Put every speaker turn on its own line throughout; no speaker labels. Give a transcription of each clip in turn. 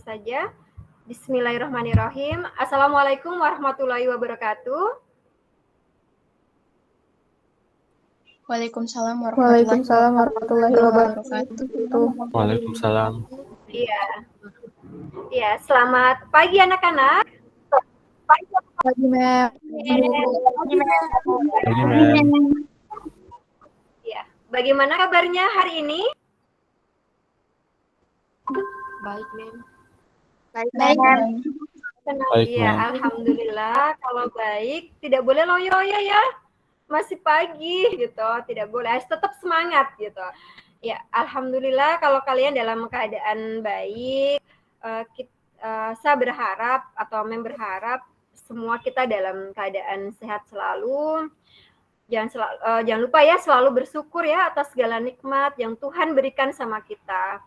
saja. Bismillahirrahmanirrahim. Assalamualaikum warahmatullahi wabarakatuh.
Waalaikumsalam
warahmatullahi wabarakatuh.
Waalaikumsalam.
Iya, selamat pagi anak-anak.
Pagi, Mem.
Ya, bagaimana kabarnya hari ini?
Baik, Mem.
Baik,
Iya, alhamdulillah. Kalau baik, tidak boleh loyo-loyo ya. Masih pagi gitu, tidak boleh. Harus tetap semangat gitu. Ya, alhamdulillah kalau kalian dalam keadaan baik. Saya berharap atau Mem berharap semua kita dalam keadaan sehat selalu. Jangan lupa ya selalu bersyukur ya atas segala nikmat yang Tuhan berikan sama kita.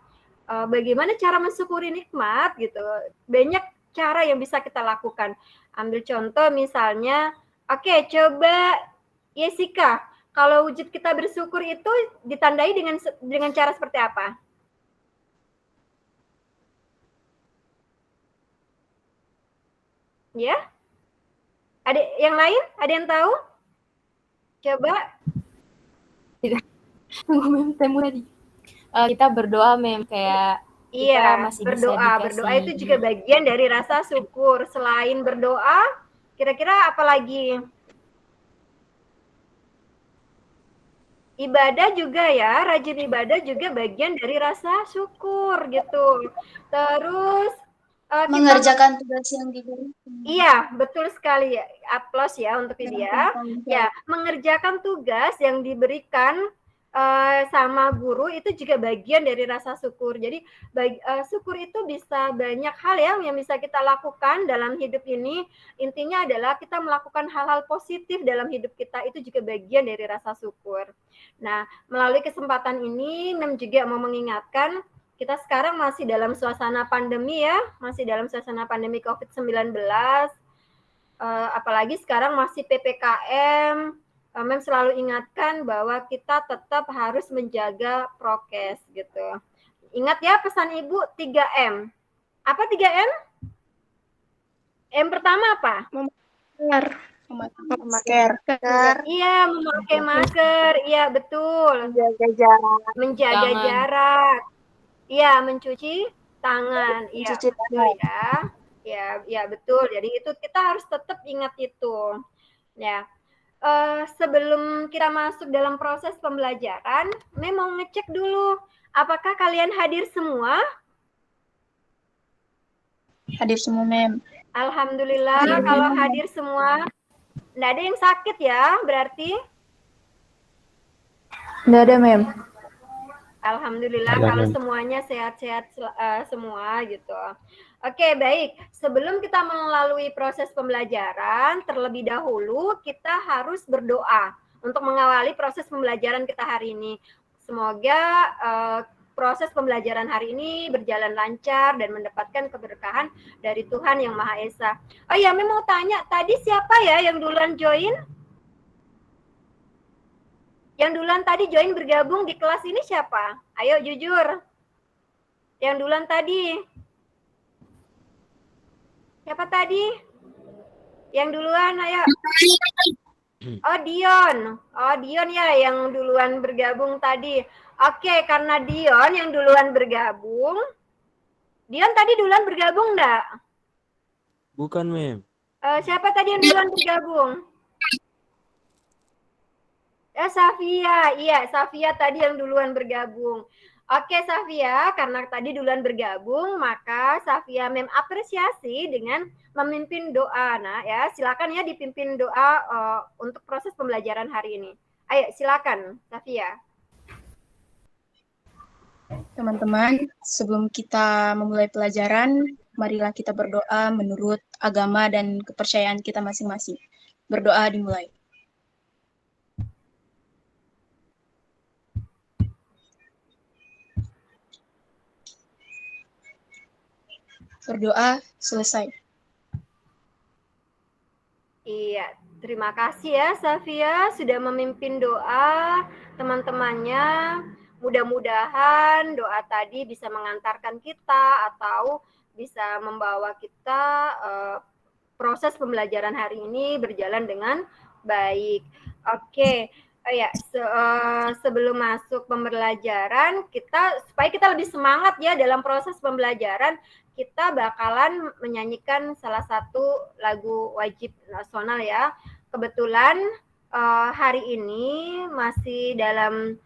Bagaimana cara mensyukuri nikmat gitu? Banyak cara yang bisa kita lakukan. Ambil contoh misalnya, oke, coba Yesika, kalau wujud kita bersyukur itu ditandai dengan cara seperti apa? Ya? Ada yang lain? Ada yang tahu? Coba.
Tidak. Tunggu, Mem, temu tadi. Kita berdoa, Mem, kayak kita masih
berdoa.
bisa dikasih.
Berdoa itu juga bagian dari rasa syukur. Selain berdoa, kira-kira apa lagi? Ibadah juga ya, rajin ibadah juga bagian dari rasa syukur gitu. Terus
mengerjakan tugas yang diberikan.
Iya, betul sekali ya. Aplaus ya untuk dia. Ya, mengerjakan tugas yang diberikan sama guru itu juga bagian dari rasa syukur. Jadi syukur itu bisa banyak hal ya yang bisa kita lakukan dalam hidup ini. Intinya adalah kita melakukan hal-hal positif dalam hidup kita, itu juga bagian dari rasa syukur. Nah, melalui kesempatan ini Mem juga mau mengingatkan kita sekarang masih dalam suasana pandemi ya, masih dalam suasana pandemi COVID-19. Apalagi sekarang masih PPKM. Mem selalu ingatkan bahwa kita tetap harus menjaga prokes gitu. Ingat ya pesan Ibu 3M. Apa 3M? M pertama apa?
Masker.
Iya, memakai masker. Iya, betul. Menjaga jarak. Iya, mencuci tangan. Iya, betul ya. Ya, betul. Jadi itu kita harus tetap ingat itu. Ya. Sebelum kita masuk dalam proses pembelajaran, Mem mau ngecek dulu, apakah kalian hadir semua?
Hadir semua, Mem.
Alhamdulillah, kalau hadir semua. Nggak ada yang sakit ya, berarti?
Nggak ada, Mem.
Alhamdulillah kalau semuanya sehat-sehat semua gitu. Oke, baik. Sebelum kita melalui proses pembelajaran, terlebih dahulu kita harus berdoa untuk mengawali proses pembelajaran kita hari ini. Semoga proses pembelajaran hari ini berjalan lancar dan mendapatkan keberkahan dari Tuhan Yang Maha Esa. Oh iya, Mem mau tanya, tadi siapa ya yang duluan join? Yang duluan tadi join bergabung di kelas ini siapa? Ayo jujur. Yang duluan tadi. Siapa tadi? Yang duluan, ayo. Oh, Dion. Oh, Dion ya yang duluan bergabung tadi. Oke, karena Dion yang duluan bergabung. Dion tadi duluan bergabung enggak?
Bukan, Mem.
Siapa tadi yang duluan bergabung? Safia, iya Safia tadi yang duluan bergabung. Oke Safia, karena tadi duluan bergabung, maka Safia Mem apresiasi dengan memimpin doa. Nah ya, silakan ya dipimpin doa untuk proses pembelajaran hari ini. Ayo silakan Safia.
Teman-teman, sebelum kita memulai pelajaran, marilah kita berdoa menurut agama dan kepercayaan kita masing-masing. Berdoa dimulai. Berdoa selesai.
Iya, terima kasih ya Safia sudah memimpin doa teman-temannya. Mudah-mudahan doa tadi bisa mengantarkan kita atau bisa membawa kita proses pembelajaran hari ini berjalan dengan baik. Oke, ya sebelum masuk pembelajaran supaya kita lebih semangat ya dalam proses pembelajaran, kita bakalan menyanyikan salah satu lagu wajib nasional ya. Kebetulan hari ini masih dalam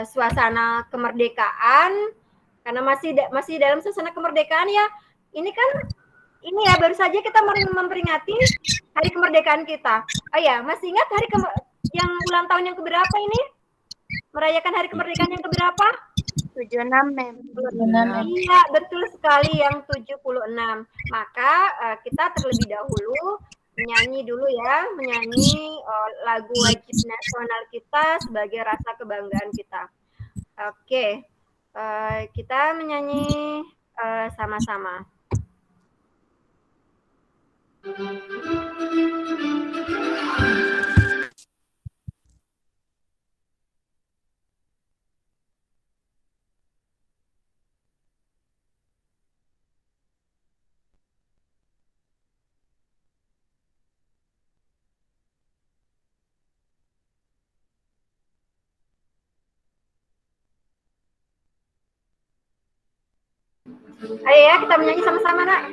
suasana kemerdekaan, karena masih dalam suasana kemerdekaan ya. Ini ya baru saja kita memperingati hari kemerdekaan kita. Oh ya, masih ingat yang ulang tahun yang keberapa ini? Merayakan hari kemerdekaan yang keberapa?
76, Mem.
Iya, betul sekali, yang 76. Maka kita terlebih dahulu menyanyi lagu wajib nasional kita sebagai rasa kebanggaan kita. Oke, kita menyanyi sama-sama. Ayo ya, kita menyanyi sama-sama, Nak.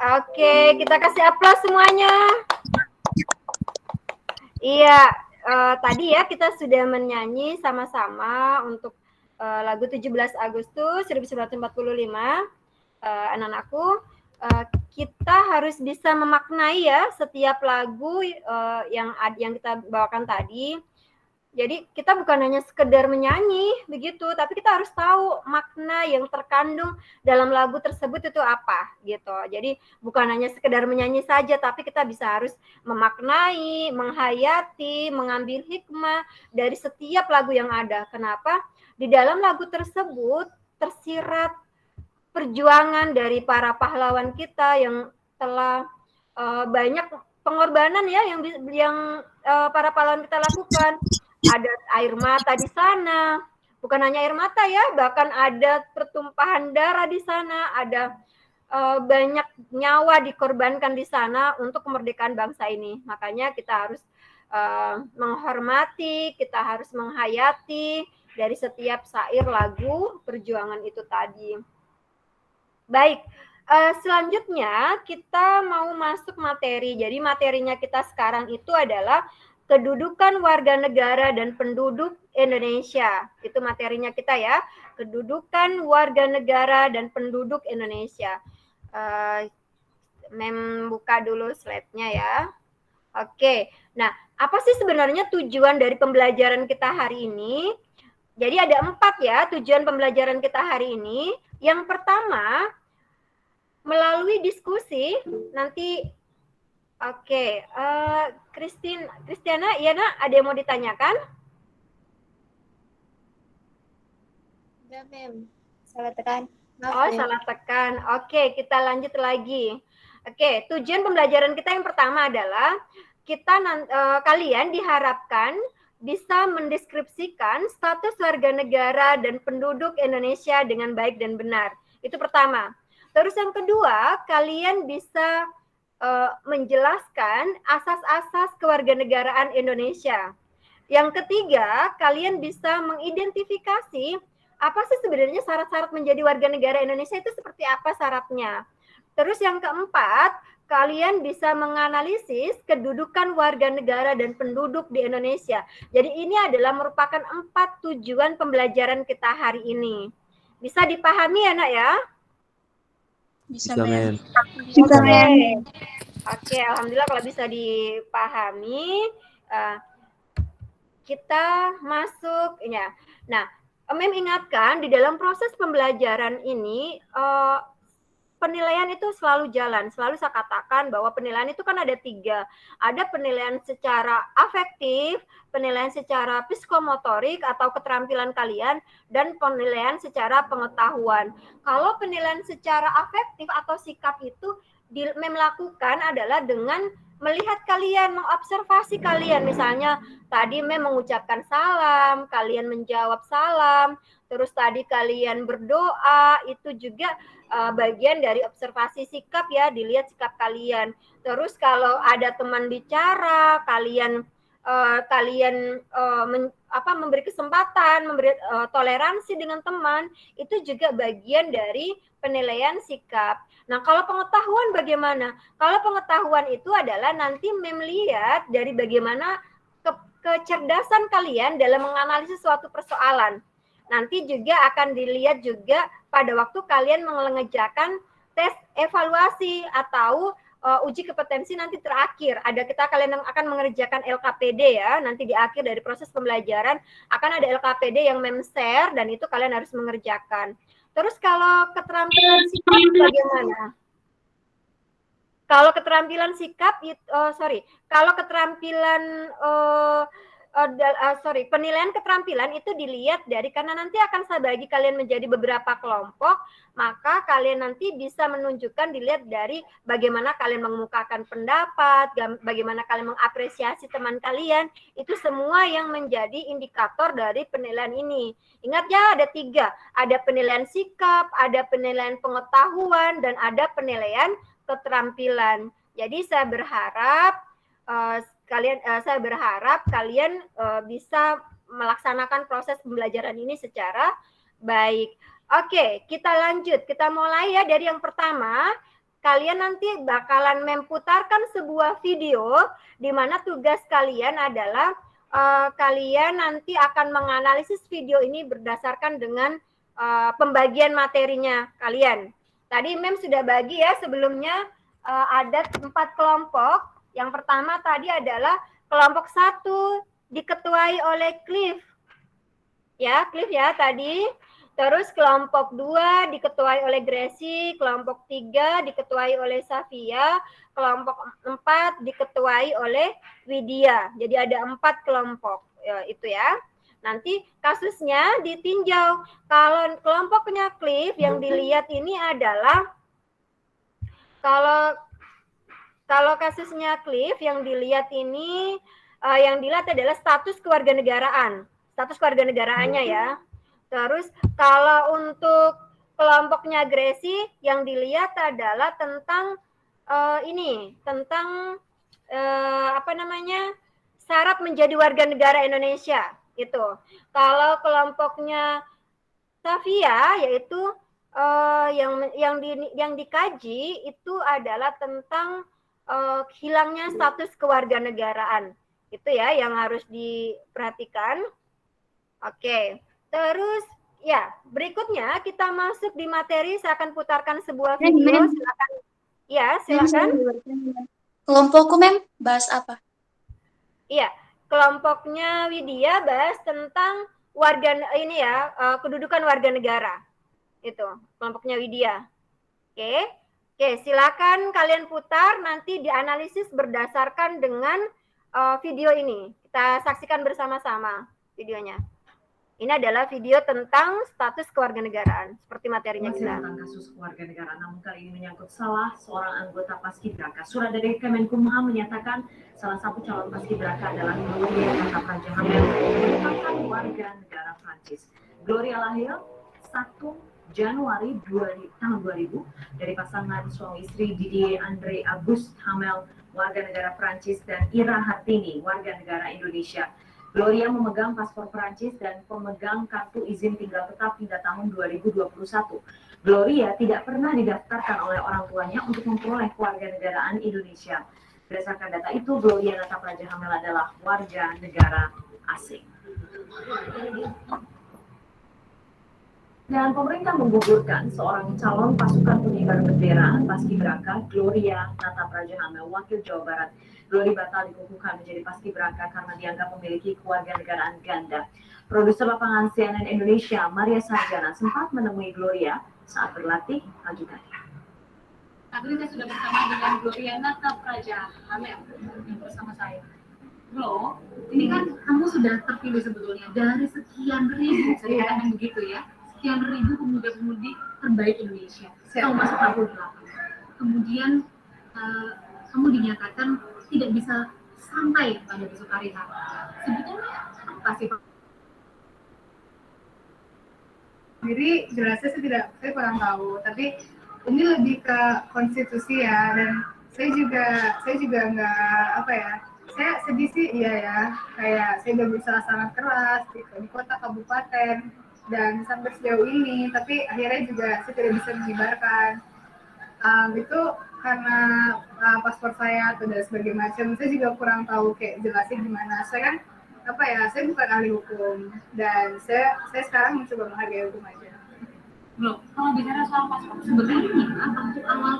Oke, kita kasih aplaus semuanya. Iya, tadi ya kita sudah menyanyi sama-sama untuk lagu 17 Agustus 1945. Anak-anakku, kita harus bisa memaknai ya setiap lagu yang kita bawakan tadi. Jadi kita bukan hanya sekedar menyanyi begitu, tapi kita harus tahu makna yang terkandung dalam lagu tersebut itu apa gitu. Jadi bukan hanya sekedar menyanyi saja, tapi kita bisa harus memaknai, menghayati, mengambil hikmah dari setiap lagu yang ada. Kenapa? Di dalam lagu tersebut tersirat perjuangan dari para pahlawan kita yang telah banyak pengorbanan ya yang para pahlawan kita lakukan. Ada air mata di sana, bukan hanya air mata ya, bahkan ada pertumpahan darah di sana, ada banyak nyawa dikorbankan di sana untuk kemerdekaan bangsa ini. Makanya kita harus menghormati, kita harus menghayati dari setiap syair lagu perjuangan itu tadi. Baik, selanjutnya kita mau masuk materi. Jadi materinya kita sekarang itu adalah kedudukan warga negara dan penduduk Indonesia. Itu materinya kita ya, kedudukan warga negara dan penduduk Indonesia. Mem buka dulu slide-nya ya. Oke, nah apa sih sebenarnya tujuan dari pembelajaran kita hari ini? Jadi ada 4 ya tujuan pembelajaran kita hari ini. Yang pertama, melalui diskusi nanti. Oke, Kristiana, iya nak, ada yang mau ditanyakan?
Enggak, Mem. Salah tekan. Maaf,
Oh,
Mem.
salah tekan. Oke, kita lanjut lagi. Oke, tujuan pembelajaran kita yang pertama adalah kalian diharapkan bisa mendeskripsikan status warga negara dan penduduk Indonesia dengan baik dan benar. Itu pertama. Terus yang kedua, kalian bisa menjelaskan asas-asas kewarganegaraan Indonesia. Yang ketiga, kalian bisa mengidentifikasi apa sih sebenarnya syarat-syarat menjadi warga negara Indonesia itu seperti apa syaratnya. Terus yang keempat, kalian bisa menganalisis kedudukan warga negara dan penduduk di Indonesia. Jadi ini adalah merupakan 4 tujuan pembelajaran kita hari ini. Bisa dipahami ya, Nak ya?
Bisa,
Bisa,
Mem.
Mem.
Oke, alhamdulillah kalau bisa dipahami. Kita masuk ya. Nah, Mem ingatkan di dalam proses pembelajaran ini penilaian itu selalu jalan. Selalu saya katakan bahwa penilaian itu kan ada 3. Ada penilaian secara afektif, penilaian secara psikomotorik atau keterampilan kalian, dan penilaian secara pengetahuan. Kalau penilaian secara afektif atau sikap itu Mem lakukan adalah dengan melihat kalian, mengobservasi kalian. Misalnya tadi Mem mengucapkan salam, kalian menjawab salam, terus tadi kalian berdoa, itu juga bagian dari observasi sikap ya, dilihat sikap kalian. Terus kalau ada teman bicara, kalian memberi kesempatan, memberi toleransi dengan teman, itu juga bagian dari penilaian sikap. Nah, kalau pengetahuan bagaimana? Kalau pengetahuan itu adalah nanti melihat dari bagaimana kecerdasan kalian dalam menganalisis suatu persoalan. Nanti juga akan dilihat juga pada waktu kalian mengerjakan tes evaluasi atau uji kompetensi nanti terakhir. Kalian akan mengerjakan LKPD ya, nanti di akhir dari proses pembelajaran akan ada LKPD yang Mem share dan itu kalian harus mengerjakan. Terus kalau keterampilan sikap bagaimana? Kalau keterampilan sikap, kalau keterampilan penilaian keterampilan itu dilihat dari, karena nanti akan saya bagi kalian menjadi beberapa kelompok, maka kalian nanti bisa menunjukkan dilihat dari bagaimana kalian mengemukakan pendapat, bagaimana kalian mengapresiasi teman kalian, itu semua yang menjadi indikator dari penilaian ini. Ingat ya, ada 3, ada penilaian sikap, ada penilaian pengetahuan, dan ada penilaian keterampilan. Jadi saya berharap kalian bisa melaksanakan proses pembelajaran ini secara baik. Oke, kita lanjut. Kita mulai ya dari yang pertama. Kalian nanti bakalan memputarkan sebuah video di mana tugas kalian adalah kalian nanti akan menganalisis video ini berdasarkan dengan pembagian materinya kalian. Tadi Mem sudah bagi ya sebelumnya, ada 4 kelompok. Yang pertama tadi adalah kelompok 1 diketuai oleh Cliff. Ya, Cliff ya tadi. Terus kelompok 2 diketuai oleh Gracie, kelompok 3 diketuai oleh Safia, kelompok 4 diketuai oleh Widya. Jadi ada 4 kelompok ya, itu ya. Nanti kasusnya ditinjau. Kalau kelompoknya Cliff yang dilihat ini adalah kalau kasusnya Cliff yang dilihat ini yang dilihat adalah status kewarganegaraannya ya. Terus kalau untuk kelompoknya agresi yang dilihat adalah tentang tentang syarat menjadi warga negara Indonesia itu. Kalau kelompoknya Safia yaitu yang dikaji itu adalah tentang hilangnya status kewarganegaraan. Itu ya yang harus diperhatikan. Oke. Terus ya, berikutnya kita masuk di materi. Saya akan putarkan sebuah video. Silakan. Ya, silakan.
Kelompokku, Mem, bahas apa?
Iya, kelompoknya Widya bahas tentang kedudukan warga negara. Itu, kelompoknya Widya. Oke, silakan kalian putar, nanti dianalisis berdasarkan dengan video ini. Kita saksikan bersama-sama videonya. Ini adalah video tentang status kewarganegaraan, seperti materinya
Masih
kita.
tentang kasus kewarganegaraan, namun kali ini menyangkut salah seorang anggota Paskibraka. Surat dari Kemenkumham menyatakan salah satu calon Paskibraka adalah Gloria Natapraja Hamel, merupakan warga negara Prancis. Gloria lahir 1 Januari tahun 2000 dari pasangan suami istri Didier Andre Auguste Hamel, warga negara Prancis, dan Ira Hartini, warga negara Indonesia. Gloria memegang paspor Prancis dan pemegang kartu izin tinggal tetap hingga tahun 2021. Gloria tidak pernah didaftarkan oleh orang tuanya untuk memperoleh kewarganegaraan Indonesia. Berdasarkan data itu, Gloria Natapraja Hamel adalah warga negara asing. Dan pemerintah menggugurkan seorang calon pasukan pengibar bendera Paskibraka, Gloria Natapraja Hamel, wakil Jawa Barat. Gloria batal dikukuhkan menjadi Paskibraka karena dianggap memiliki kewarganegaraan ganda. Produser lapangan CNN Indonesia, Maria Sarjana, sempat menemui Gloria saat berlatih pagi tadi.
Saat ini saya sudah bersama dengan Gloria Natapraja Hamel yang bersama saya. Glo, ini kan kamu sudah terpilih sebetulnya dari sekian ribu, saya katakan begitu ya, sekian ribu pemuda-pemudi terbaik Indonesia. Kamu masuk tahun 8. Kemudian kamu dinyatakan tidak bisa sampai pada besok hari. Sebetulnya apa sih Pak?
Jadi jelasnya saya kurang tahu, tapi ini lebih ke konstitusi ya, dan saya juga nggak saya sedih sih ya, kayak saya udah berusaha sangat keras di kota kabupaten dan sampai sejauh ini, tapi akhirnya juga saya tidak bisa mengibarkan itu karena paspor saya atau dan sebagainya macam. Saya juga kurang tahu kayak jelasnya gimana. Saya kan saya bukan ahli hukum dan saya sekarang mencoba menghargai hukum aja.
Belum. Kalau bicara soal paspor, sebetulnya apa tuh awal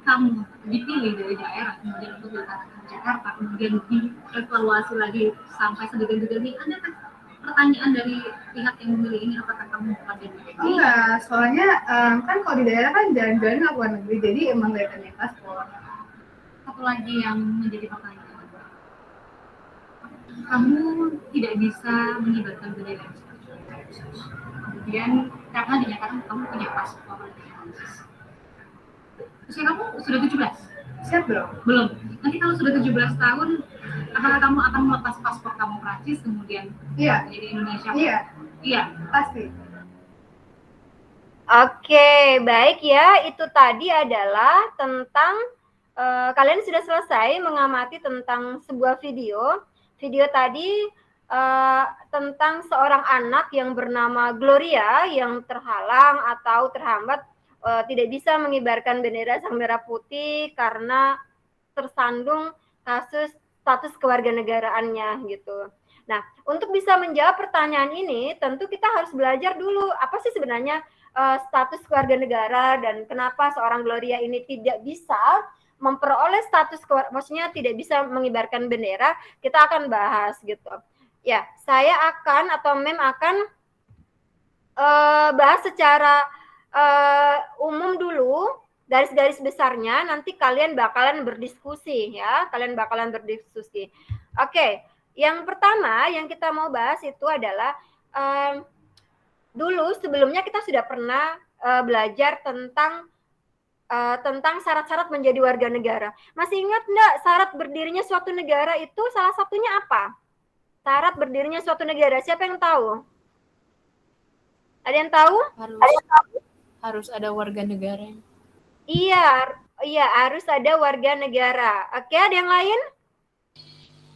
kamu dipilih dari daerah kemudian untuk datang ke Jakarta, kemudian dievaluasi lagi sampai sedetil-detil ini, ada kan pertanyaan dari pihak yang memilih ini, apakah kamu bukan dari negeri?
Enggak, soalnya kan kalau di daerah kan jalan-jalan nggak luar negeri, jadi emang kelihatannya paspor.
Satu lagi yang menjadi pertanyaan, kamu tidak bisa mengibarkan bendera kemudian karena dinyatakan kamu punya paspor Prancis. Usia kamu sudah 17?
Siap belum?
Belum. Nanti kalau sudah 17 tahun, apakah kamu akan melepas paspor kamu Prancis kemudian menjadi Indonesia?
Iya, pasti.
Oke, baik ya. Itu tadi adalah tentang kalian sudah selesai mengamati tentang sebuah video. Video tadi tentang seorang anak yang bernama Gloria yang terhalang atau terhambat tidak bisa mengibarkan bendera sang merah putih karena tersandung kasus status kewarganegaraannya gitu. Nah, untuk bisa menjawab pertanyaan ini, tentu kita harus belajar dulu apa sih sebenarnya status kewarganegara dan kenapa seorang Gloria ini tidak bisa memperoleh status, maksudnya tidak bisa mengibarkan bendera. Kita akan bahas gitu. Ya, saya akan atau Mem akan bahas secara umum dulu, garis-garis besarnya, nanti kalian bakalan berdiskusi ya, Oke, yang pertama yang kita mau bahas itu adalah dulu sebelumnya kita sudah pernah belajar tentang syarat-syarat menjadi warga negara. Masih ingat enggak syarat berdirinya suatu negara itu salah satunya apa? Syarat berdirinya suatu negara, siapa yang tahu? Ada yang tahu?
Harus ada warga negara.
Iya, harus ada warga negara. Oke, ada yang lain?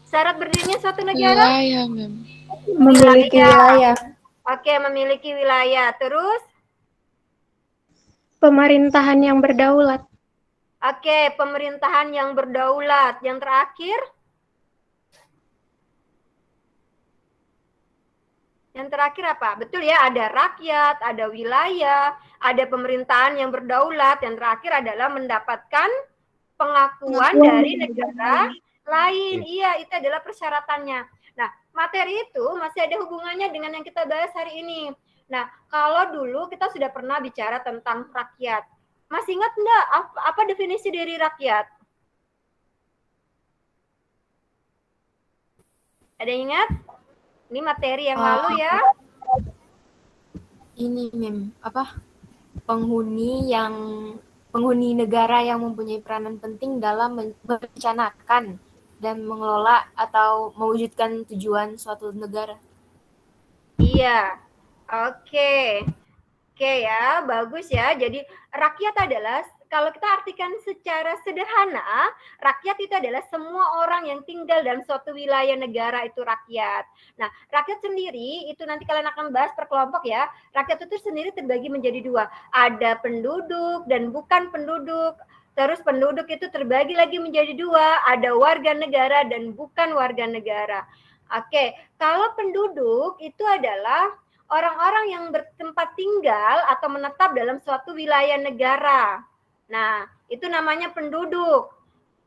Syarat berdirinya suatu negara?
Wilayah, Mem.
Memiliki wilayah.
Oke, memiliki wilayah. Terus?
Pemerintahan yang berdaulat.
Oke, pemerintahan yang berdaulat. Yang terakhir? Yang terakhir apa? Betul ya, ada rakyat, ada wilayah, ada pemerintahan yang berdaulat. Yang terakhir adalah mendapatkan pengakuan dari negara lain. Iya, itu adalah persyaratannya. Nah, materi itu masih ada hubungannya dengan yang kita bahas hari ini. Nah, kalau dulu kita sudah pernah bicara tentang rakyat. Masih ingat enggak apa definisi dari rakyat? Ada yang ingat? Ini materi yang lalu ya.
Ini Mem, penghuni negara yang mempunyai peranan penting dalam merencanakan dan mengelola atau mewujudkan tujuan suatu negara.
Iya. Oke ya, bagus ya. Jadi rakyat adalah, kalau kita artikan secara sederhana, rakyat itu adalah semua orang yang tinggal dalam suatu wilayah negara, itu rakyat. Nah, rakyat sendiri itu nanti kalian akan bahas per kelompok ya. Rakyat itu sendiri terbagi menjadi dua. Ada penduduk dan bukan penduduk. Terus penduduk itu terbagi lagi menjadi dua. Ada warga negara dan bukan warga negara. Oke, kalau penduduk itu adalah orang-orang yang bertempat tinggal atau menetap dalam suatu wilayah negara. Nah, itu namanya penduduk.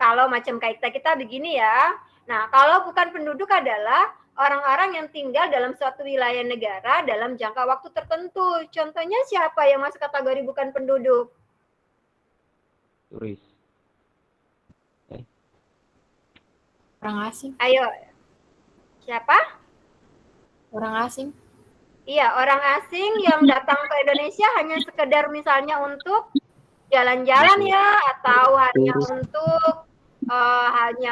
Kalau macam kayak kita begini ya. Nah, kalau bukan penduduk adalah orang-orang yang tinggal dalam suatu wilayah negara dalam jangka waktu tertentu. Contohnya siapa yang masuk kategori bukan penduduk?
Turis.
Orang asing.
Ayo. Siapa?
Orang asing.
Iya, orang asing yang datang ke Indonesia hanya sekedar misalnya untuk jalan-jalan ya, atau hanya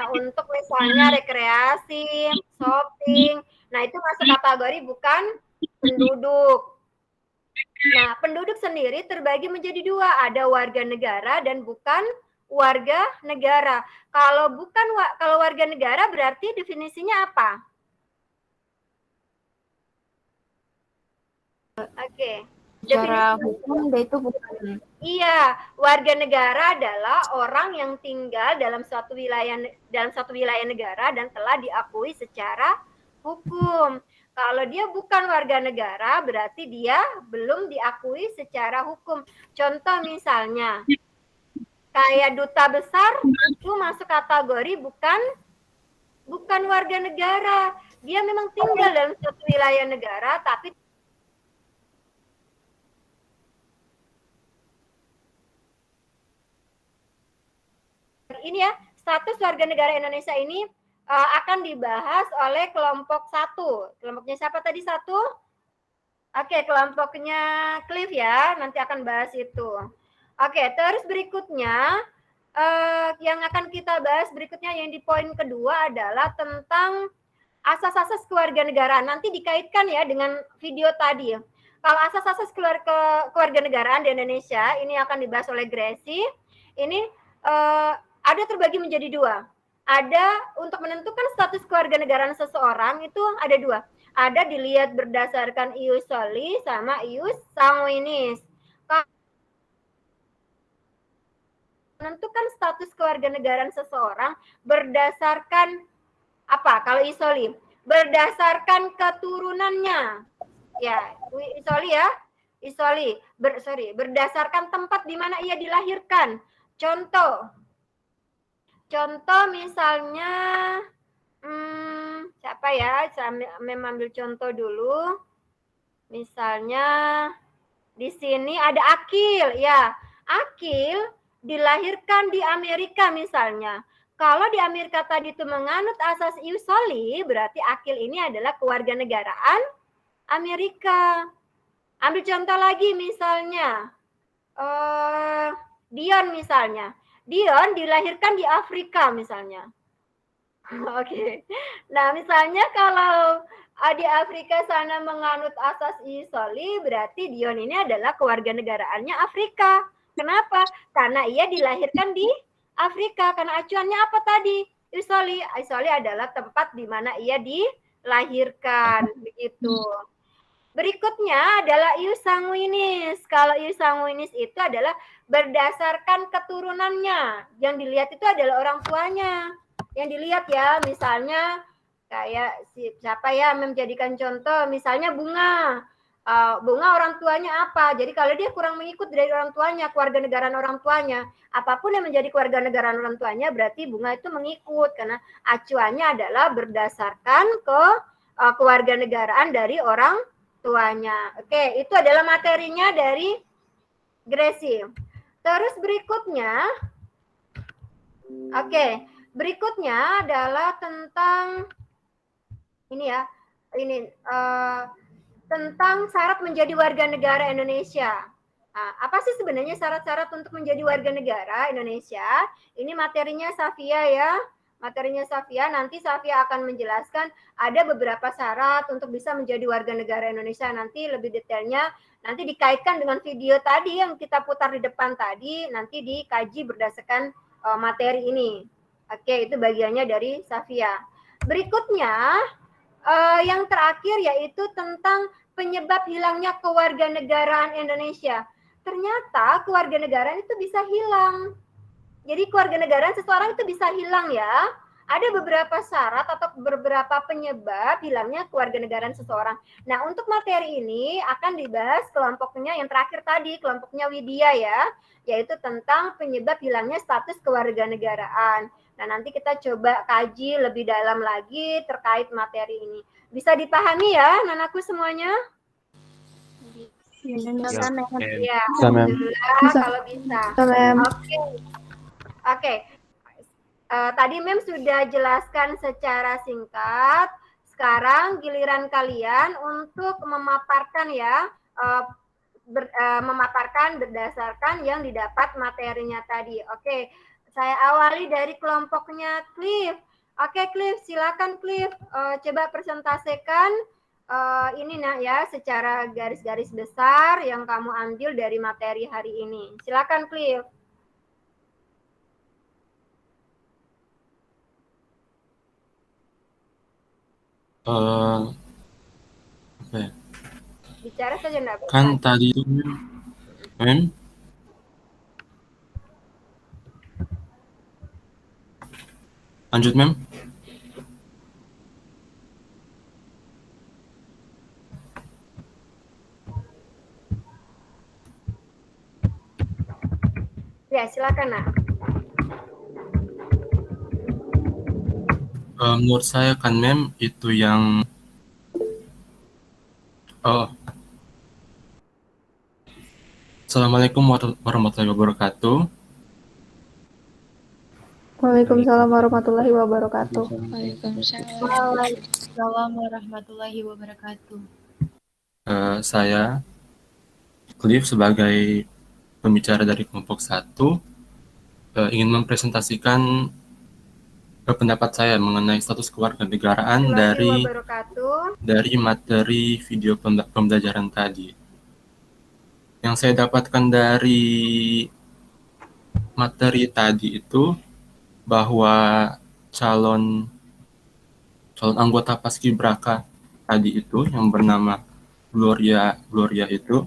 untuk misalnya rekreasi, shopping. Nah, itu masuk kategori bukan penduduk. Nah, penduduk sendiri terbagi menjadi dua, ada warga negara dan bukan warga negara. Kalau warga negara berarti definisinya apa? Oke.
Secara hukum dia itu bukan.
Iya, warga negara adalah orang yang tinggal dalam suatu wilayah negara dan telah diakui secara hukum. Kalau dia bukan warga negara, berarti dia belum diakui secara hukum. Contoh misalnya, kayak duta besar itu masuk kategori bukan warga negara. Dia memang tinggal dalam suatu wilayah negara, tapi ini ya, status warga negara Indonesia ini akan dibahas oleh kelompok 1. Kelompoknya siapa tadi 1? Oke, kelompoknya Cliff ya, nanti akan bahas itu. Oke, terus berikutnya yang akan kita bahas berikutnya yang di poin kedua adalah tentang asas-asas kewarganegaraan. Nanti dikaitkan ya dengan video tadi. Kalau asas-asas kewarganegaraan di Indonesia ini akan dibahas oleh Gracie. Ini ada terbagi menjadi dua. Ada untuk menentukan status kewarganegaraan seseorang itu ada dua. Ada dilihat berdasarkan ius soli sama ius sanguinis. Menentukan status kewarganegaraan seseorang berdasarkan apa? Kalau ius soli, berdasarkan keturunannya. Ya, ius soli ya. Ius soli, berdasarkan tempat di mana ia dilahirkan. Contoh misalnya siapa ya? Saya ambil contoh dulu. Misalnya di sini ada Akil ya. Akil dilahirkan di Amerika misalnya. Kalau di Amerika tadi itu menganut asas ius soli, berarti Akil ini adalah kewarganegaraan Amerika. Ambil contoh lagi misalnya Dion misalnya. Dion dilahirkan di Afrika misalnya. Oke. Nah, misalnya kalau di Afrika sana menganut asas isoli, berarti Dion ini adalah kewarganegaraannya Afrika. Kenapa? Karena ia dilahirkan di Afrika. Karena acuannya apa tadi? Isoli. Isoli adalah tempat di mana ia dilahirkan. Begitu. Berikutnya adalah ius sanguinis. Kalau ius sanguinis itu adalah berdasarkan keturunannya. Yang dilihat itu adalah orang tuanya. Yang dilihat ya, misalnya kayak siapa ya menjadikan contoh, misalnya Bunga. Bunga orang tuanya apa? Jadi kalau dia kurang mengikut dari orang tuanya, kewarganegaraan orang tuanya, apapun yang menjadi kewarganegaraan orang tuanya, berarti Bunga itu mengikut karena acuannya adalah berdasarkan ke kewarganegaraan dari orang tuanya. Oke, itu adalah materinya dari Gracie. Terus berikutnya, berikutnya adalah tentang ini ya, tentang syarat menjadi warga negara Indonesia. Apa sih sebenarnya syarat-syarat untuk menjadi warga negara Indonesia? Ini materinya Safia ya. Materinya Safia, nanti Safia akan menjelaskan ada beberapa syarat untuk bisa menjadi warga negara Indonesia. Nanti lebih detailnya, nanti dikaitkan dengan video tadi yang kita putar di depan tadi, nanti dikaji berdasarkan materi ini. Oke, itu bagiannya dari Safia. Berikutnya, yang terakhir yaitu tentang penyebab hilangnya kewarganegaraan Indonesia. Ternyata kewarganegaraan itu bisa hilang. Jadi kewarganegaraan seseorang itu bisa hilang ya. Ada beberapa syarat atau beberapa penyebab hilangnya kewarganegaraan seseorang. Nah, untuk materi ini akan dibahas kelompoknya yang terakhir tadi, kelompoknya Widya ya, yaitu tentang penyebab hilangnya status kewarganegaraan. Nah, nanti kita coba kaji lebih dalam lagi terkait materi ini. Bisa dipahami ya, Nanaku semuanya? Ya, alhamdulillah kalau bisa. Oke. Tadi Mem sudah jelaskan secara singkat. Sekarang giliran kalian untuk memaparkan ya, memaparkan berdasarkan yang didapat materinya tadi. Oke, saya awali dari kelompoknya Cliff. Oke, Cliff, silakan Cliff. Coba presentasikan ini nah ya, secara garis-garis besar yang kamu ambil dari materi hari ini. Silakan Cliff.
Okay.
Bicara saja enggak?
Kan tadi itu Mem, lanjut Mem.
Ya, silakan nak.
Menurut saya kan Mem itu yang Assalamualaikum warahmatullahi wabarakatuh.
Waalaikumsalam warahmatullahi wabarakatuh.
Waalaikumsalam warahmatullahi wabarakatuh.
Saya Cliff sebagai pembicara dari kelompok 1 ingin mempresentasikan pendapat saya mengenai status kewarganegaraan dari materi video pembelajaran tadi. Yang saya dapatkan dari materi tadi itu bahwa calon anggota Paskibraka tadi itu yang bernama Gloria itu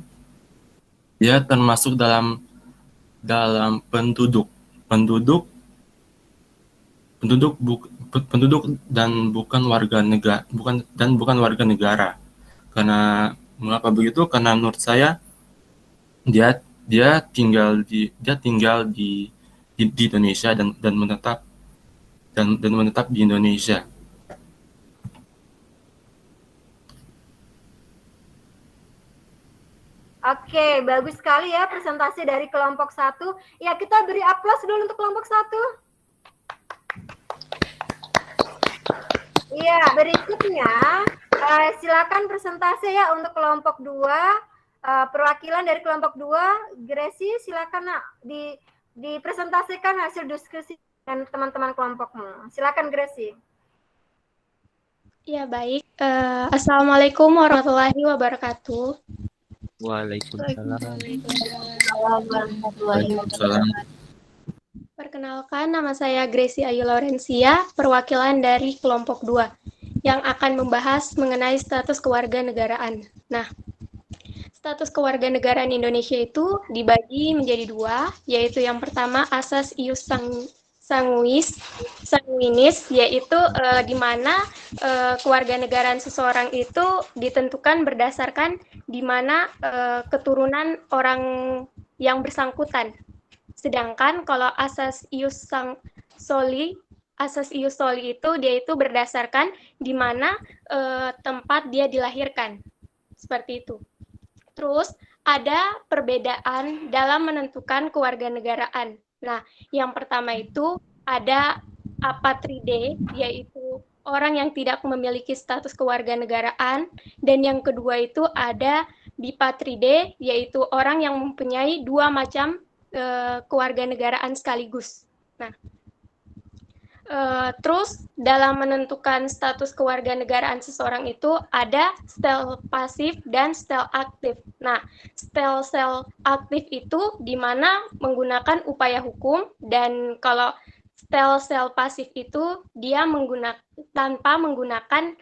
dia termasuk dalam penduduk dan bukan warga negara. Karena mengapa begitu? Karena menurut saya dia tinggal di Indonesia dan menetap di Indonesia.
Oke, bagus sekali ya presentasi dari kelompok 1. Ya, kita beri aplaus dulu untuk kelompok 1. Iya, berikutnya silakan presentasi ya untuk kelompok 2. Perwakilan dari kelompok 2, Gracie, silakan nak dipresentasikan hasil diskusi dengan teman-teman kelompokmu. Silakan Gracie.
Ya, baik. Assalamualaikum warahmatullahi wabarakatuh.
Waalaikumsalam.
Warahmatullahi
Waalaikumsalam.
wabarakatuh.
Perkenalkan, nama saya Gracie Ayu Laurencia, perwakilan dari kelompok 2, yang akan membahas mengenai status kewarganegaraan. Nah, status kewarganegaraan Indonesia itu dibagi menjadi 2, yaitu yang pertama asas ius sanguinis, yaitu di mana kewarganegaraan seseorang itu ditentukan berdasarkan di mana keturunan orang yang bersangkutan. Sedangkan kalau asas ius soli itu dia itu berdasarkan di mana tempat dia dilahirkan. Seperti itu. Terus ada perbedaan dalam menentukan kewarganegaraan. Nah, yang pertama itu ada apatride, yaitu orang yang tidak memiliki status kewarganegaraan, dan yang kedua itu ada bipatride, yaitu orang yang mempunyai 2 macam kewarganegaraan sekaligus. Nah, terus dalam menentukan status kewarganegaraan seseorang itu ada stel pasif dan stel aktif. Nah, stel aktif itu di mana menggunakan upaya hukum, dan kalau stel pasif itu dia tanpa menggunakan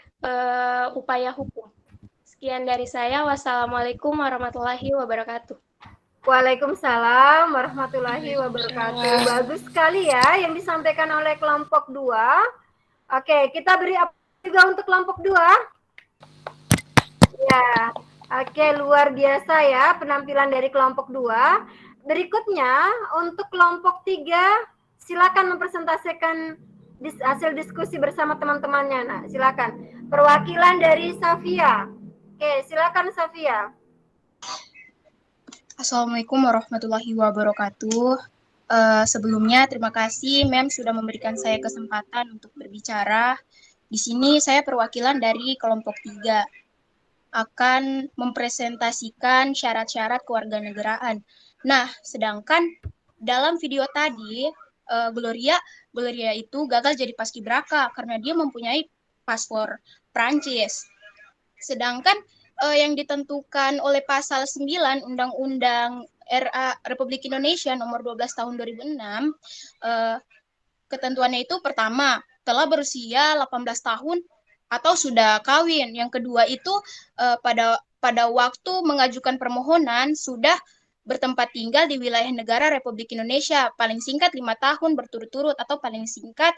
upaya hukum. Sekian dari saya. Wassalamualaikum warahmatullahi wabarakatuh.
Waalaikumsalam warahmatullahi wabarakatuh. Bagus sekali ya yang disampaikan oleh kelompok 2. Oke, kita beri aplaus juga untuk kelompok 2. Ya, oke, luar biasa ya penampilan dari kelompok 2. Berikutnya untuk kelompok 3, silakan mempresentasikan hasil diskusi bersama teman-temannya. Nah, silakan. Perwakilan dari Safia. Oke, silakan Safia.
Assalamualaikum warahmatullahi wabarakatuh. Sebelumnya terima kasih Mem sudah memberikan saya kesempatan untuk berbicara. Di sini saya perwakilan dari kelompok 3 akan mempresentasikan syarat-syarat kewarganegaraan. Nah, sedangkan dalam video tadi Gloria itu gagal jadi paskibraka karena dia mempunyai paspor Prancis. Sedangkan yang ditentukan oleh pasal 9 Undang-Undang RA Republik Indonesia nomor 12 tahun 2006, ketentuannya itu pertama, telah berusia 18 tahun atau sudah kawin. Yang kedua itu pada waktu mengajukan permohonan sudah bertempat tinggal di wilayah negara Republik Indonesia, paling singkat 5 tahun berturut-turut atau paling singkat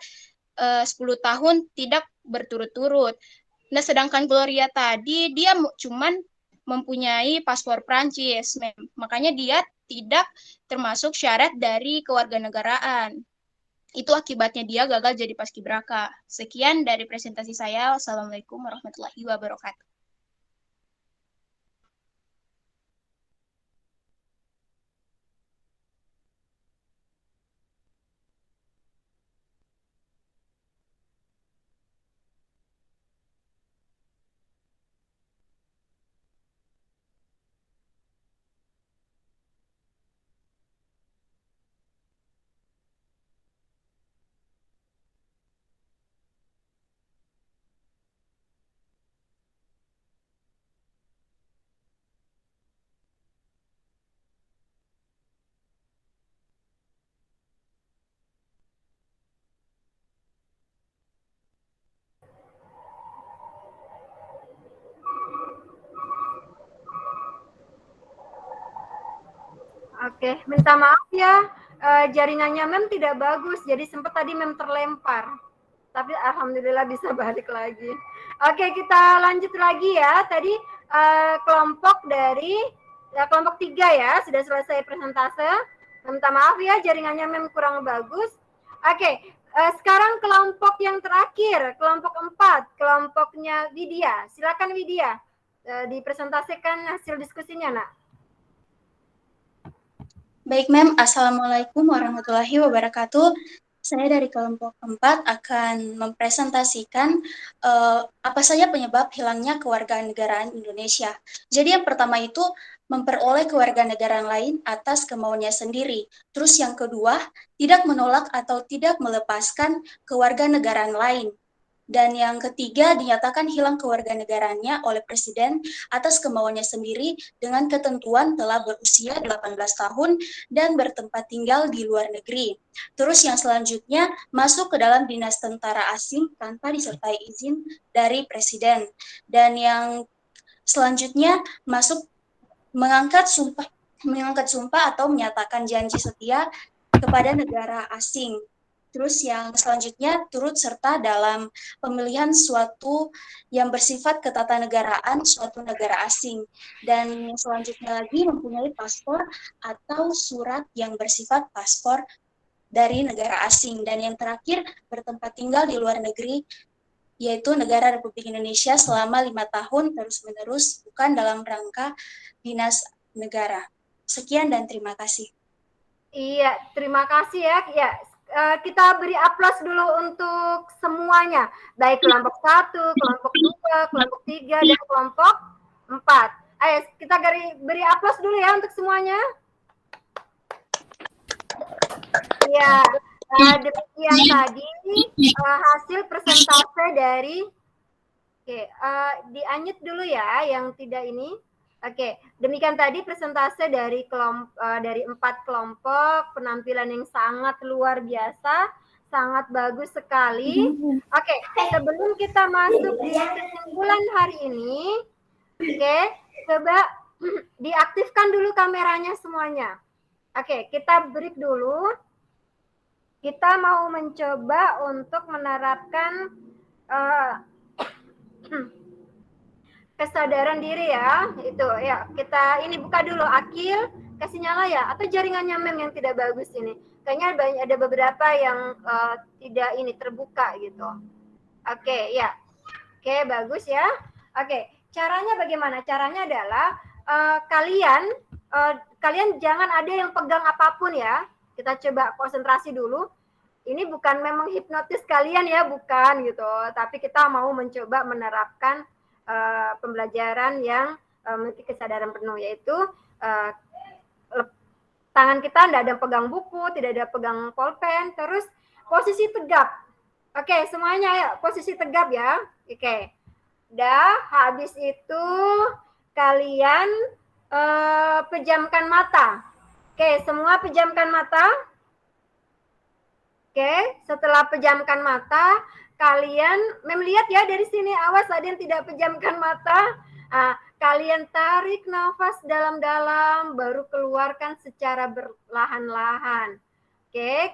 10 tahun tidak berturut-turut. Nah, sedangkan Gloria tadi, dia cuman mempunyai paspor Prancis. Makanya dia tidak termasuk syarat dari kewarganegaraan. Itu akibatnya dia gagal jadi paskibraka. Sekian dari presentasi saya. Wassalamualaikum warahmatullahi wabarakatuh.
Oke, minta maaf ya, jaringannya Mem tidak bagus, jadi sempat tadi Mem terlempar. Tapi alhamdulillah bisa balik lagi. Oke, kita lanjut lagi ya. Tadi kelompok 3 ya, sudah selesai presentase. Minta maaf ya, jaringannya Mem kurang bagus. Oke, sekarang kelompok yang terakhir, kelompok 4, kelompoknya Widya. Silakan Widya, dipresentasikan hasil diskusinya, Nak.
Baik, Mem. Assalamualaikum warahmatullahi wabarakatuh. Saya dari kelompok 4 akan mempresentasikan apa saja penyebab hilangnya kewarganegaraan Indonesia. Jadi yang pertama itu memperoleh kewarganegaraan lain atas kemauannya sendiri. Terus yang kedua, tidak menolak atau tidak melepaskan kewarganegaraan lain. Dan yang ketiga, dinyatakan hilang kewarganegaraannya oleh Presiden atas kemauannya sendiri dengan ketentuan telah berusia 18 tahun dan bertempat tinggal di luar negeri. Terus yang selanjutnya, masuk ke dalam dinas tentara asing tanpa disertai izin dari Presiden. Dan yang selanjutnya, mengangkat sumpah atau menyatakan janji setia kepada negara asing. Terus yang selanjutnya turut serta dalam pemilihan suatu yang bersifat ketatanegaraan suatu negara asing. Dan yang selanjutnya lagi mempunyai paspor atau surat yang bersifat paspor dari negara asing. Dan yang terakhir bertempat tinggal di luar negeri, yaitu negara Republik Indonesia selama 5 tahun terus-menerus, bukan dalam rangka dinas negara. Sekian dan terima kasih.
Iya, terima kasih ya. Ya, kita beri aplaus dulu untuk semuanya, baik kelompok 1, kelompok 2, kelompok 3, dan kelompok 4. Ayo kita beri aplaus dulu ya untuk semuanya. Ya, demikian tadi hasil persentase dari di-unmute dulu ya yang tidak ini. Oke, demikian tadi presentase dari dari 4 kelompok, penampilan yang sangat luar biasa, sangat bagus sekali. Oke, sebelum kita masuk di kesimpulan hari ini, coba diaktifkan dulu kameranya semuanya. Oke, kita break dulu. Kita mau mencoba untuk menerapkan kesadaran diri ya, itu ya. Kita ini buka dulu Akil, kasih nyala ya, atau jaringannya mem yang tidak bagus ini. Kayaknya ada beberapa yang tidak ini terbuka gitu. Oke, ya. Oke, bagus ya. Oke, caranya bagaimana? Caranya adalah kalian jangan ada yang pegang apapun ya. Kita coba konsentrasi dulu. Ini bukan memang hipnotis kalian ya, bukan gitu. Tapi kita mau mencoba menerapkan pembelajaran yang memiliki kesadaran penuh, yaitu tangan kita tidak ada pegang buku, tidak ada pegang pulpen, terus posisi tegap. Oke, semuanya ya posisi tegap ya. Oke, dah habis itu kalian pejamkan mata. Oke, semua pejamkan mata. Oke, setelah pejamkan mata, kalian melihat ya dari sini, awas ada yang tidak pejamkan mata. Kalian tarik nafas dalam-dalam, baru keluarkan secara perlahan-lahan. Oke,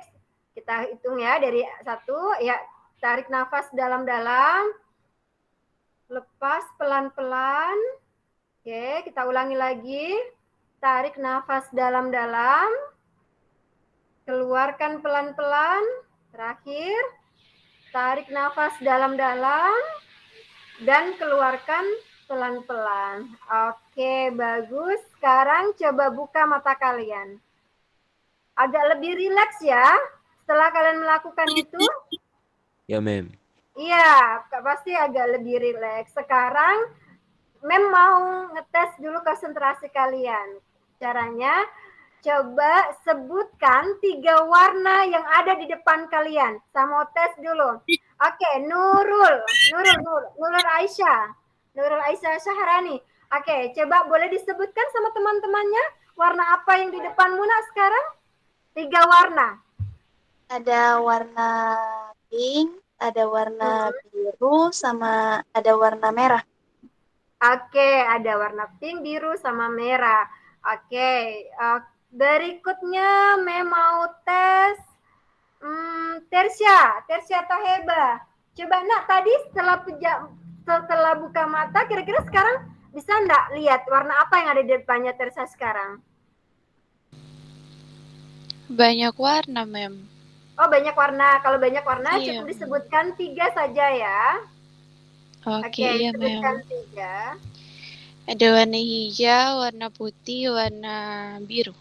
kita hitung ya dari 1. Ya, tarik nafas dalam-dalam, lepas pelan-pelan. Oke, kita ulangi lagi. Tarik nafas dalam-dalam, keluarkan pelan-pelan. Terakhir, tarik nafas dalam-dalam dan keluarkan pelan-pelan. Oke, bagus. Sekarang coba buka mata kalian. Agak lebih rileks ya setelah kalian melakukan itu.
Ya, Mem.
Iya, pasti agak lebih rileks. Sekarang Mem mau ngetes dulu konsentrasi kalian. Caranya, coba sebutkan 3 warna yang ada di depan kalian. Saya mau tes dulu. Oke, Nurul Aisyah Syahrani. Oke, coba boleh disebutkan sama teman-temannya warna apa yang di depan Muna sekarang? 3 warna.
Ada warna pink, ada warna biru, sama ada warna merah.
Oke, ada warna pink, biru, sama merah. Oke, berikutnya mau tes Tersia atau Heba. Coba nak tadi setelah buka mata, kira-kira sekarang bisa enggak lihat warna apa yang ada di depannya Tersia sekarang?
Banyak warna, Mem.
Oh, banyak warna. Kalau banyak warna,
Iya.
cukup disebutkan 3 saja ya.
Oke, iya, Mem.
Sebutkan 3.
Ada warna hijau, warna putih, warna biru.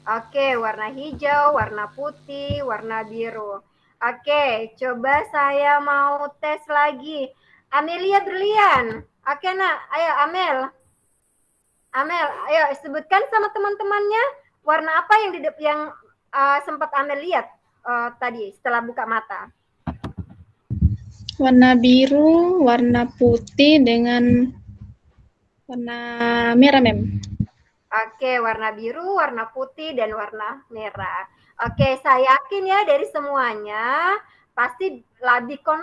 Oke, warna hijau, warna putih, warna biru. Oke, coba saya mau tes lagi. Amelia Berlian. Oke, nak. Ayo, Amel, ayo sebutkan sama teman-temannya warna apa yang sempat Amel lihat tadi setelah buka mata.
Warna biru, warna putih dengan warna merah, Mem.
Oke, warna biru, warna putih, dan warna merah. Oke, saya yakin ya dari semuanya pasti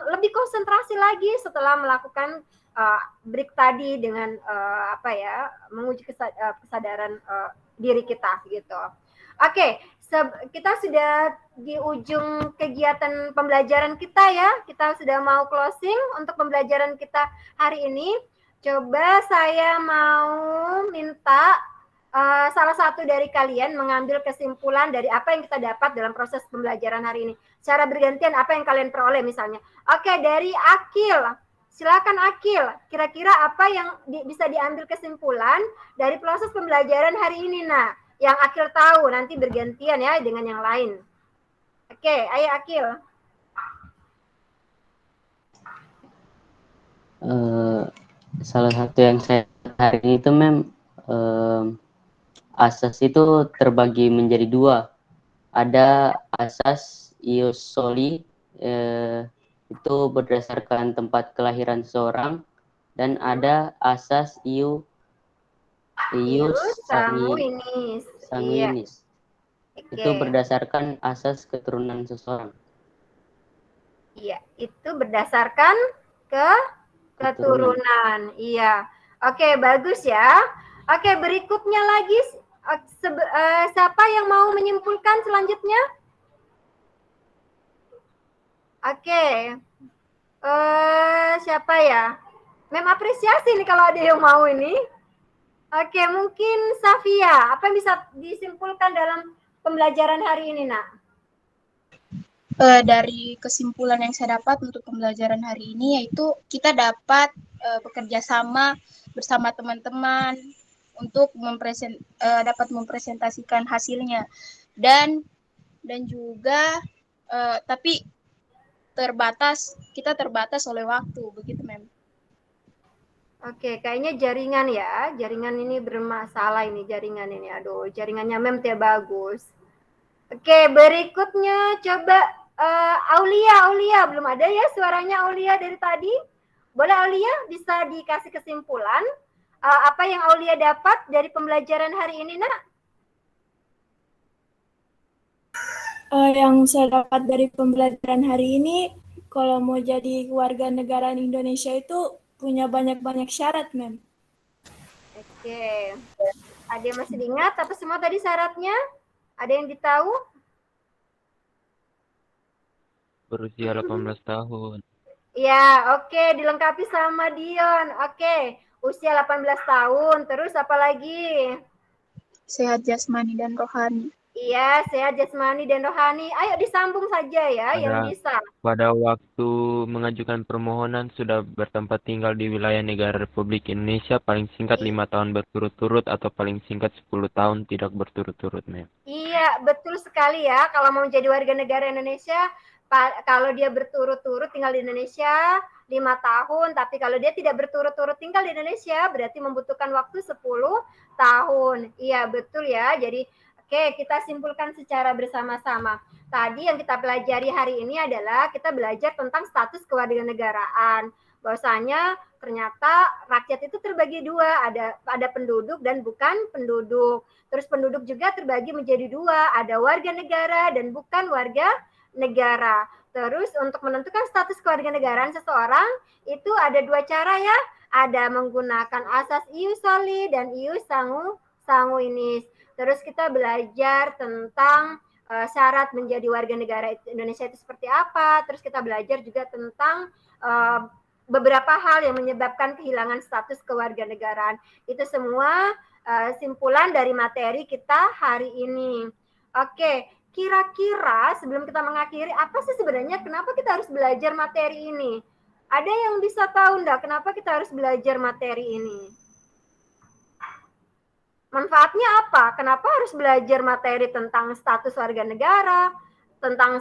lebih konsentrasi lagi setelah melakukan break tadi dengan menguji kesadaran diri kita gitu. Oke, kita sudah di ujung kegiatan pembelajaran kita ya. Kita sudah mau closing untuk pembelajaran kita hari ini. Coba saya mau minta salah satu dari kalian mengambil kesimpulan dari apa yang kita dapat dalam proses pembelajaran hari ini. Secara bergantian apa yang kalian peroleh misalnya. Oke, dari Akil. Silakan Akil. Kira-kira apa yang bisa diambil kesimpulan dari proses pembelajaran hari ini? Nah, yang Akil tahu nanti bergantian ya dengan yang lain. Oke, ayo Akil.
Salah satu yang saya hari ini itu asas itu terbagi menjadi dua. Ada asas ius soli, itu berdasarkan tempat kelahiran seseorang, dan ada asas ius sanguinis. Iya. Itu berdasarkan asas keturunan seseorang.
Iya, itu berdasarkan keturunan. Iya. Oke, bagus ya. Oke, berikutnya lagi siapa yang mau menyimpulkan selanjutnya? Oke. Siapa ya? Mem apresiasi nih kalau ada yang mau ini. Oke, mungkin Safia, apa yang bisa disimpulkan dalam pembelajaran hari ini, Nak?
Dari kesimpulan yang saya dapat untuk pembelajaran hari ini yaitu kita dapat bekerja sama bersama teman-teman untuk dapat mempresentasikan hasilnya dan juga tapi kita terbatas oleh waktu, begitu Mem.
Oke, kayaknya jaringan ya. Jaringan ini bermasalah ini, jaringan ini. Aduh, jaringannya Mem tidak bagus. Oke, berikutnya coba Aulia. Belum ada ya suaranya Aulia dari tadi. Boleh Aulia bisa dikasih kesimpulan apa yang Aulia dapat dari pembelajaran hari ini, Nak?
Yang saya dapat dari pembelajaran hari ini, kalau mau jadi warga negara Indonesia itu punya banyak-banyak syarat, Mem.
Oke. Ada yang masih diingat apa semua tadi syaratnya? Ada yang ditahu?
Berusia 18 tahun.
Ya, oke. Dilengkapi sama Dion. Oke. Usia 18 tahun. Terus apa lagi?
Sehat jasmani dan rohani.
Iya, sehat jasmani dan rohani. Ayo disambung saja ya yang bisa.
Pada waktu mengajukan permohonan sudah bertempat tinggal di wilayah negara Republik Indonesia paling singkat 5 tahun berturut-turut atau paling singkat 10 tahun tidak berturut-turut, Mem.
Iya, betul sekali ya. Kalau mau menjadi warga negara Indonesia, kalau dia berturut-turut tinggal di Indonesia 5 tahun, tapi kalau dia tidak berturut-turut tinggal di Indonesia, berarti membutuhkan waktu 10 tahun. Iya, betul ya. Jadi oke, kita simpulkan secara bersama-sama. Tadi yang kita pelajari hari ini adalah kita belajar tentang status kewarganegaraan. Bahwasanya ternyata rakyat itu terbagi dua, ada penduduk dan bukan penduduk. Terus penduduk juga terbagi menjadi dua, ada warga negara dan bukan warga negara. Terus untuk menentukan status kewarganegaraan seseorang itu ada dua cara ya. Ada menggunakan asas ius soli dan ius sanguinis. Terus kita belajar tentang syarat menjadi warga negara Indonesia itu seperti apa. Terus kita belajar juga tentang beberapa hal yang menyebabkan kehilangan status kewarganegaraan. Itu semua simpulan dari materi kita hari ini. Oke, kira-kira sebelum kita mengakhiri, apa sih sebenarnya kenapa kita harus belajar materi ini? Ada yang bisa tahu enggak kenapa kita harus belajar materi ini? Manfaatnya apa? Kenapa harus belajar materi tentang status warga negara, tentang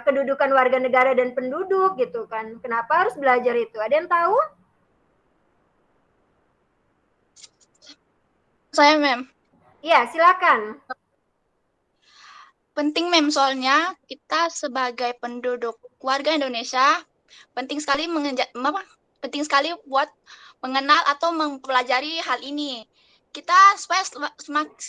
kedudukan warga negara dan penduduk gitu kan? Kenapa harus belajar itu? Ada yang tahu?
Saya, Mem.
Iya, silakan.
Penting Mem, soalnya kita sebagai penduduk warga Indonesia penting sekali buat mengenal atau mempelajari hal ini. Kita supaya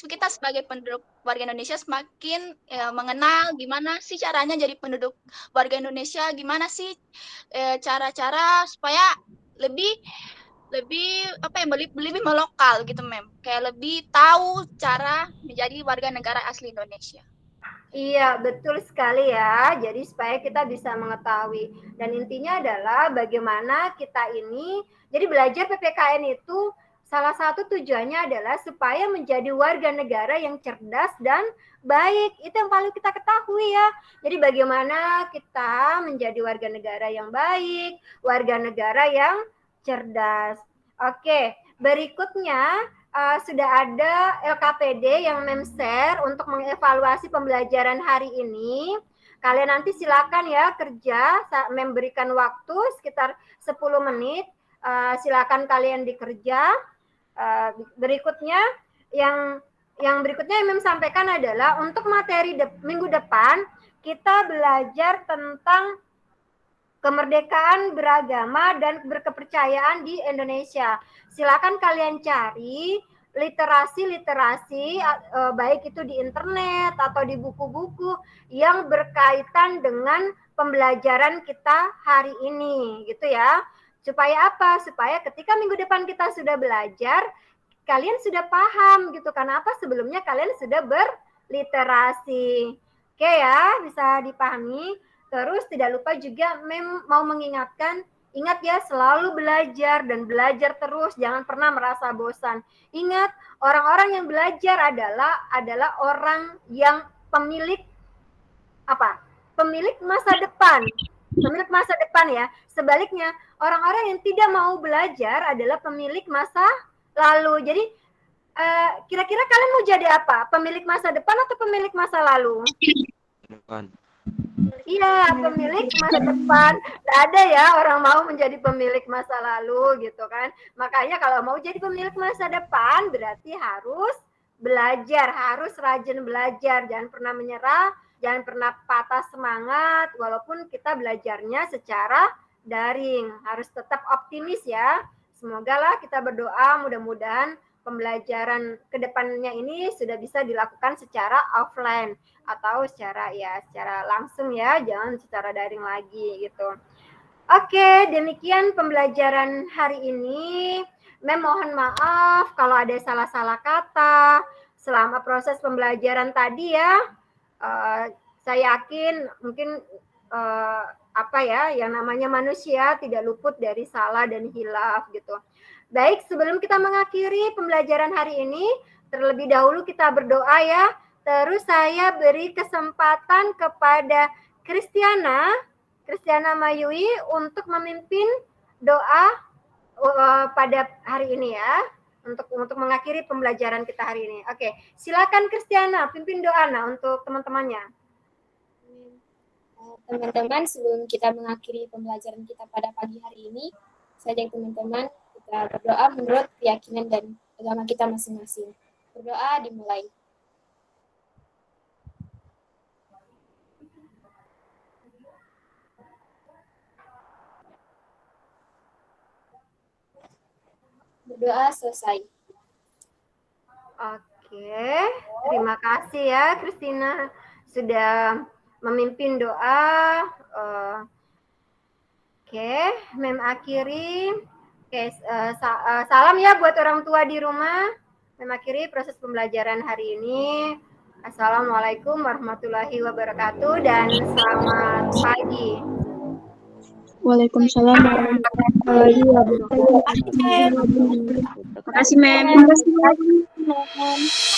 kita sebagai penduduk warga Indonesia semakin mengenal gimana sih caranya jadi penduduk warga Indonesia, gimana sih cara-cara supaya lebih melokal gitu Mem, kayak lebih tahu cara menjadi warga negara asli Indonesia.
Iya, betul sekali ya. Jadi supaya kita bisa mengetahui. Dan intinya adalah bagaimana kita ini, jadi belajar PPKN itu salah satu tujuannya adalah supaya menjadi warga negara yang cerdas dan baik. Itu yang paling kita ketahui ya. Jadi bagaimana kita menjadi warga negara yang baik, warga negara yang cerdas. Oke, berikutnya sudah ada LKPD yang share untuk mengevaluasi pembelajaran hari ini. Kalian nanti silakan ya kerja, memberikan waktu sekitar 10 menit. Silakan kalian dikerja. Berikutnya yang berikutnya yang sampaikan adalah untuk materi minggu depan kita belajar tentang kemerdekaan beragama dan berkepercayaan di Indonesia. Silakan kalian cari literasi baik itu di internet atau di buku-buku yang berkaitan dengan pembelajaran kita hari ini gitu ya. Supaya apa? Supaya ketika minggu depan kita sudah belajar, kalian sudah paham gitu. Kenapa sebelumnya kalian sudah berliterasi. Oke ya, bisa dipahami. Terus tidak lupa juga mau mengingatkan, ingat ya selalu belajar dan belajar terus, jangan pernah merasa bosan. Ingat, orang-orang yang belajar adalah orang yang pemilik masa depan. Pemilik masa depan ya. Sebaliknya, orang-orang yang tidak mau belajar adalah pemilik masa lalu. Jadi kira-kira kalian mau jadi apa? Pemilik masa depan atau pemilik masa lalu?
Depan.
Iya, pemilik masa depan. Tidak ada ya orang mau menjadi pemilik masa lalu gitu kan. Makanya kalau mau jadi pemilik masa depan berarti harus belajar, harus rajin belajar. Jangan pernah menyerah, jangan pernah patah semangat walaupun kita belajarnya secara daring. Harus tetap optimis ya. Semoga lah kita berdoa mudah-mudahan pembelajaran kedepannya ini sudah bisa dilakukan secara offline atau secara langsung ya, jangan secara daring lagi gitu. Oke, demikian pembelajaran hari ini. Mohon maaf kalau ada salah-salah kata selama proses pembelajaran tadi ya. Saya yakin mungkin yang namanya manusia tidak luput dari salah dan hilaf gitu. Baik, sebelum kita mengakhiri pembelajaran hari ini, terlebih dahulu kita berdoa ya. Terus saya beri kesempatan kepada Kristiana Mayui untuk memimpin doa pada hari ini ya. Untuk mengakhiri pembelajaran kita hari ini. Oke, silakan Kristiana, pimpin doa untuk teman-temannya.
Teman-teman, sebelum kita mengakhiri pembelajaran kita pada pagi hari ini, saya ajak teman-teman kita berdoa menurut keyakinan dan agama kita masing-masing. Berdoa dimulai. Berdoa selesai.
Oke, terima kasih ya Kristina sudah memimpin doa. Oke, akhiri. Oke, salam ya buat orang tua di rumah. Mengakhiri proses pembelajaran hari ini. Assalamualaikum warahmatullahi wabarakatuh dan selamat pagi.
Waalaikumsalam warahmatullahi wabarakatuh.
Terima kasih, Mem.
Terima kasih, Mem.